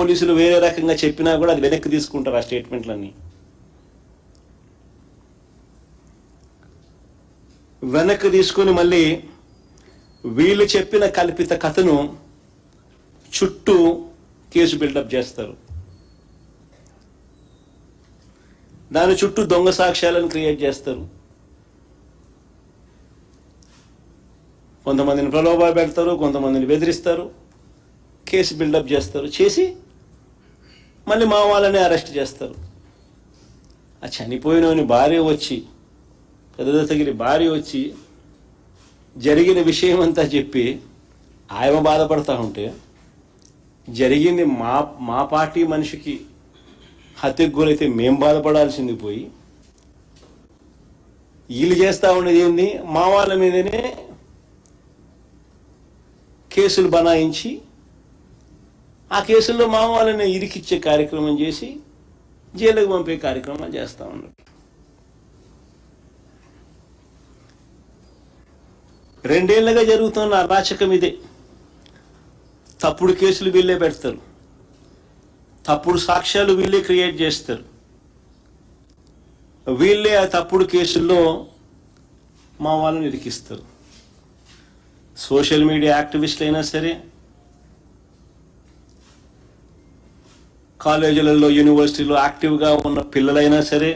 పోలీసులు వేరే రకంగా చెప్పినా కూడా అది వెనక్కి తీసుకుంటారు ఆ స్టేట్మెంట్లన్నీ. వెనక్కి తీసుకుని మళ్ళీ వీళ్ళు చెప్పిన కల్పిత కథను చుట్టూ కేసు బిల్డప్ చేస్తారు. దాని చుట్టూ దొంగ సాక్ష్యాలను క్రియేట్ చేస్తారు. కొంతమందిని ప్రలోభ పెడతారు, కొంతమందిని బెదిరిస్తారు, కేసు బిల్డప్ చేస్తారు. చేసి మళ్ళీ మా వాళ్ళని అరెస్ట్ చేస్తారు. ఆ చనిపోయినోని భార్య వచ్చి, పెద్దదత్తగిరి భార్య వచ్చి జరిగిన విషయం అంతా చెప్పి ఆయన బాధపడతా ఉంటే, జరిగింది మా పార్టీ మనిషికి హత్యకు గురైతే మేం బాధపడాల్సింది పోయి వీళ్ళు చేస్తూ ఉండేది ఏంది, మా వాళ్ళ మీదనే కేసులు బనాయించి ఆ కేసుల్లో మా వాళ్ళని ఇరికిచ్చే కార్యక్రమం చేసి జైలుకు పంపే కార్యక్రమాలు చేస్తూ ఉన్నారు. 2 ఏళ్లుగా జరుగుతున్న అరాచకం ఇదే. తప్పుడు కేసులు వీళ్ళే పెడతారు, తప్పుడు సాక్ష్యాలు వీళ్ళే క్రియేట్ చేస్తారు, వీళ్ళే ఆ తప్పుడు కేసుల్లో మా వాళ్ళని ఇరికిస్తారు. సోషల్ మీడియా యాక్టివిస్టులు అయినా సరే, కాలేజీలలో యూనివర్సిటీలో యాక్టివ్గా ఉన్న పిల్లలైనా సరే,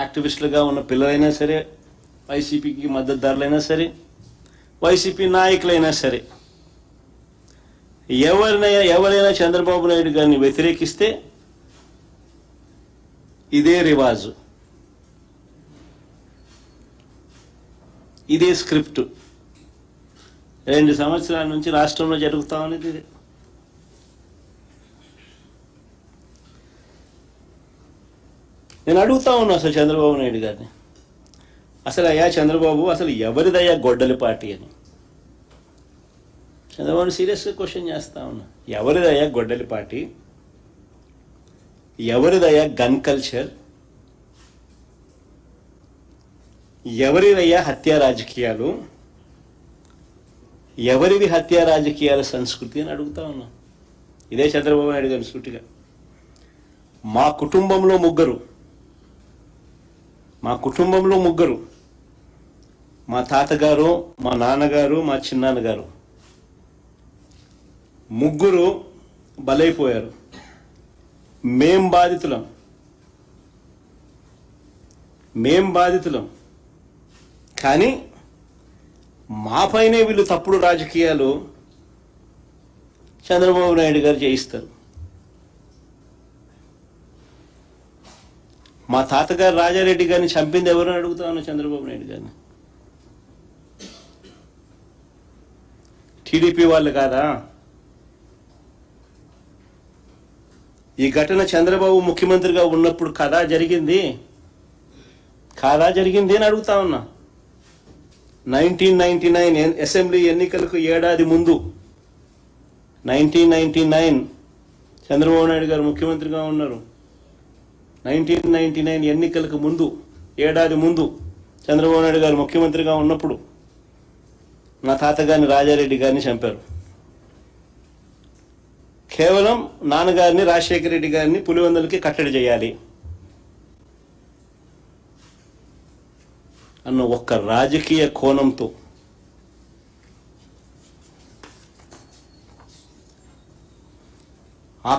యాక్టివిస్టులుగా ఉన్న పిల్లలైనా సరే, వైసీపీకి మద్దతుదారులైనా సరే, వైసీపీ నాయకులైనా సరే, ఎవరైనా చంద్రబాబు నాయుడు గారిని వ్యతిరేకిస్తే ఇదే రివాజు, ఇదే స్క్రిప్ట్ 2 సంవత్సరాల నుంచి రాష్ట్రంలో జరుగుతా ఉన్నది ఇదే. నేను అడుగుతా ఉన్నా అసలు చంద్రబాబు నాయుడు గారిని, అసలు అయ్యా చంద్రబాబు, అసలు ఎవరిదయ్యా గొడ్డలి పార్టీ అని చంద్రబాబు సీరియస్గా క్వశ్చన్ చేస్తా ఉన్నా. ఎవరిదయ్యా గొడ్డలి పార్టీ? ఎవరిదయ్యా గన్ కల్చర్? ఎవరిదయ్యా హత్యా రాజకీయాలు? ఎవరిది హత్యా రాజకీయాల సంస్కృతి అని అడుగుతా ఉన్నా. ఇదే చంద్రబాబు నాయుడు గారి సూటిగా. మా కుటుంబంలో ముగ్గురు, మా తాతగారు, మా నాన్నగారు, మా చిన్నాన్నగారు, ముగ్గురు బలైపోయారు. మేం బాధితులం. కానీ మాపైనే వీళ్ళు తప్పుడు రాజకీయాలు చంద్రబాబు నాయుడు గారు చేయిస్తారు. మా తాతగారు రాజారెడ్డి గారిని చంపింది ఎవరని అడుగుతా ఉన్నా చంద్రబాబు నాయుడు గారిని. టీడీపీ వాళ్ళు కాదా? ఈ ఘటన చంద్రబాబు ముఖ్యమంత్రిగా ఉన్నప్పుడు కాదా జరిగింది అని అడుగుతా ఉన్నా. 1999 అసెంబ్లీ ఎన్నికలకు ఏడాది ముందు, 1999 చంద్రబాబు నాయుడు గారు ముఖ్యమంత్రిగా ఉన్నారు. 1999 ఎన్నికలకు ముందు, ఏడాది ముందు చంద్రబాబు నాయుడు గారు ముఖ్యమంత్రిగా ఉన్నప్పుడు నా తాతగారిని రాజారెడ్డి గారిని చంపారు. కేవలం నాన్నగారిని, రాజశేఖర రెడ్డి గారిని పులివెందులకి కట్టడి చేయాలి అన్న ఒక్క రాజకీయ కోణంతో ఆ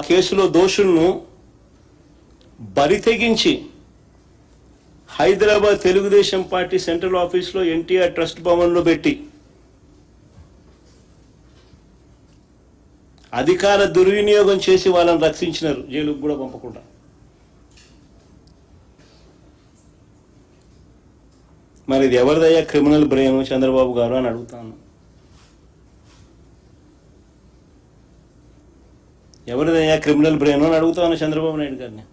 కేసులో దోషులను బరి తెగించి హైదరాబాద్ తెలుగుదేశం పార్టీ సెంట్రల్ ఆఫీస్లో ఎన్టీఆర్ ట్రస్ట్ భవన్లో పెట్టి అధికార దుర్వినియోగం చేసి వాళ్ళని రక్షించినారు, జైలుకు కూడా పంపకుండా. మరి ఇది ఎవరిదయ్యా క్రిమినల్ బ్రెయిన్ చంద్రబాబు గారు అని అడుగుతాను. ఎవరిదయ్యా క్రిమినల్ బ్రెయిన్ అని అడుగుతాను చంద్రబాబు నాయుడు గారిని.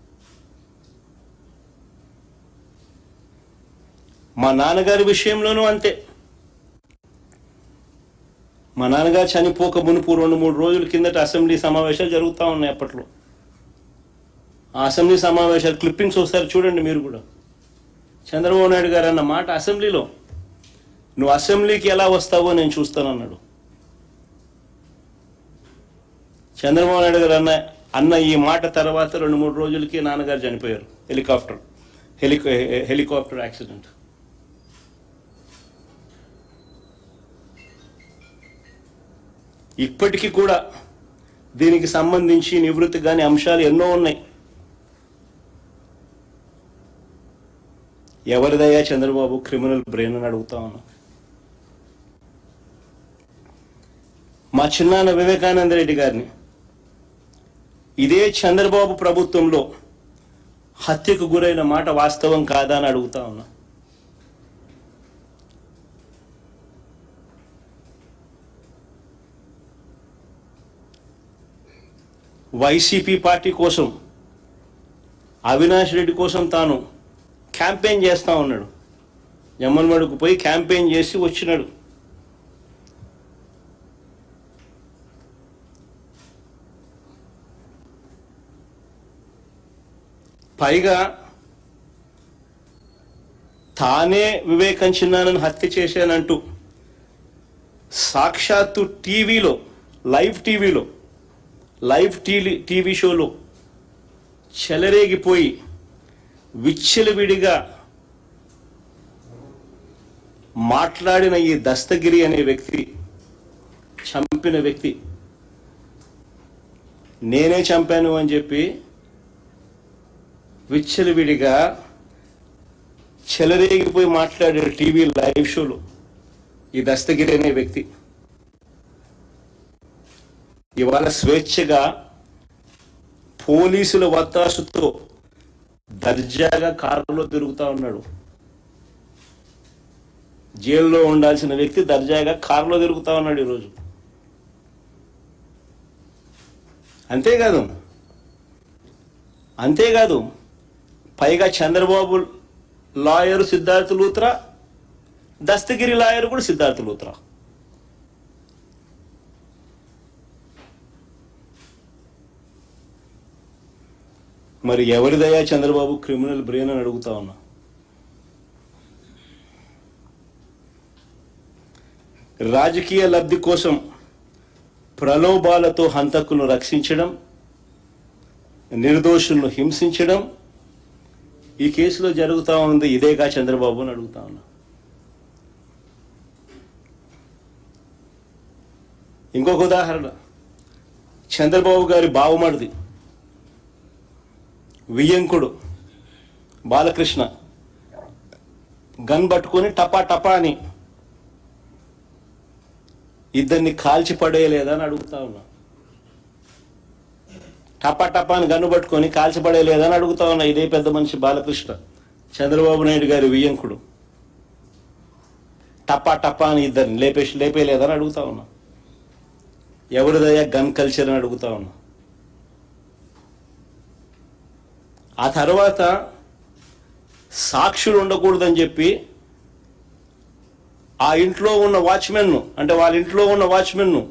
మా నాన్నగారి విషయంలోనూ అంతే. మా నాన్నగారు చనిపోక మునుపు 2-3 రోజుల కిందట అసెంబ్లీ సమావేశాలు జరుగుతూ ఉన్నాయి. అప్పట్లో ఆ అసెంబ్లీ సమావేశాలు క్లిప్పింగ్స్ ఒకసారి చూడండి మీరు కూడా. చంద్రబాబు నాయుడు గారు అన్న మాట అసెంబ్లీలో, నువ్వు అసెంబ్లీకి ఎలా వస్తావో నేను చూస్తానన్నాడు. చంద్రబాబు నాయుడు గారు అన్న ఈ మాట తర్వాత 2-3 రోజులకి నాన్నగారు చనిపోయారు. Helicopter accident. ఇప్పటికీ కూడా దీనికి సంబంధించి నివృత్తి కాని అంశాలు ఎన్నో ఉన్నాయి. ఎవరిదయ్యా చంద్రబాబు క్రిమినల్ బ్రెయిన్ అని అడుగుతా ఉన్నా. మా చిన్నాన్న వివేకానంద రెడ్డి గారిని ఇదే చంద్రబాబు ప్రభుత్వంలో హత్యకు గురైన మాట వాస్తవం కాదా అని అడుగుతా ఉన్నా. వైసీపీ పార్టీ కోసం, అవినాష్ రెడ్డి కోసం తాను క్యాంపెయిన్ చేస్తా ఉన్నాడు. జమ్మన్మడుకు పోయి క్యాంపెయిన్ చేసి వచ్చినాడు. పైగా తానే వివేకం చిన్నానని హత్య చేశానంటూ సాక్షాత్తు టీవీలో లైవ్ టీవీ షోలో చెలరేగిపోయి విచ్చలవిడిగా మాట్లాడిన ఈ దస్తగిరి అనే వ్యక్తి, చంపిన వ్యక్తి, నేనే చంపాను అని చెప్పి విచ్చలవిడిగా చెలరేగిపోయి మాట్లాడే టీవీ లైవ్ షోలో ఈ దస్తగిరి అనే వ్యక్తి ఇవాళ స్వేచ్ఛగా పోలీసుల వత్తాసుతో దర్జాగా కారులో తిరుగుతా ఉన్నాడు. జైల్లో ఉండాల్సిన వ్యక్తి దర్జాగా కారులో తిరుగుతా ఉన్నాడు ఈరోజు. అంతేకాదు పైగా చంద్రబాబు లాయరు సిద్ధార్థ లూత్రా, దస్తగిరి లాయరు కూడా సిద్ధార్థ లూత్రా. మరి ఎవరిదయ్యా చంద్రబాబు క్రిమినల్ బ్రెయిన్ అని అడుగుతా ఉన్నా. రాజకీయ లబ్ధి కోసం ప్రలోభాలతో హంతకులను రక్షించడం, నిర్దోషులను హింసించడం ఈ కేసులో జరుగుతూ ఉంది. ఇదేగా చంద్రబాబు అని అడుగుతా ఉన్నా. ఇంకొక ఉదాహరణ, చంద్రబాబు గారి బావమరిది వియ్యంకుడు బాలకృష్ణ గన్ పట్టుకొని టపా టపా అని ఇద్దరిని కాల్చి పడేయలేదా అని అడుగుతా ఉన్నా. టపా టపా అని గన్ను పట్టుకొని కాల్చి పడేయలేదా అని అడుగుతా ఉన్నా. ఇదే పెద్ద మనిషి బాలకృష్ణ, చంద్రబాబు నాయుడు గారి వియ్యంకుడు, టపా టపా అని ఇద్దరిని లేపేయలేదని అడుగుతా ఉన్నా. ఎవరిదయ్యా గన్ కల్చర్ అని అడుగుతా ఉన్నా. ఆ తర్వాత సాక్షులు ఉండకూడదని చెప్పి ఆ ఇంట్లో ఉన్న వాచ్మెన్ను, అంటే వాళ్ళ ఇంట్లో ఉన్న వాచ్మెన్ను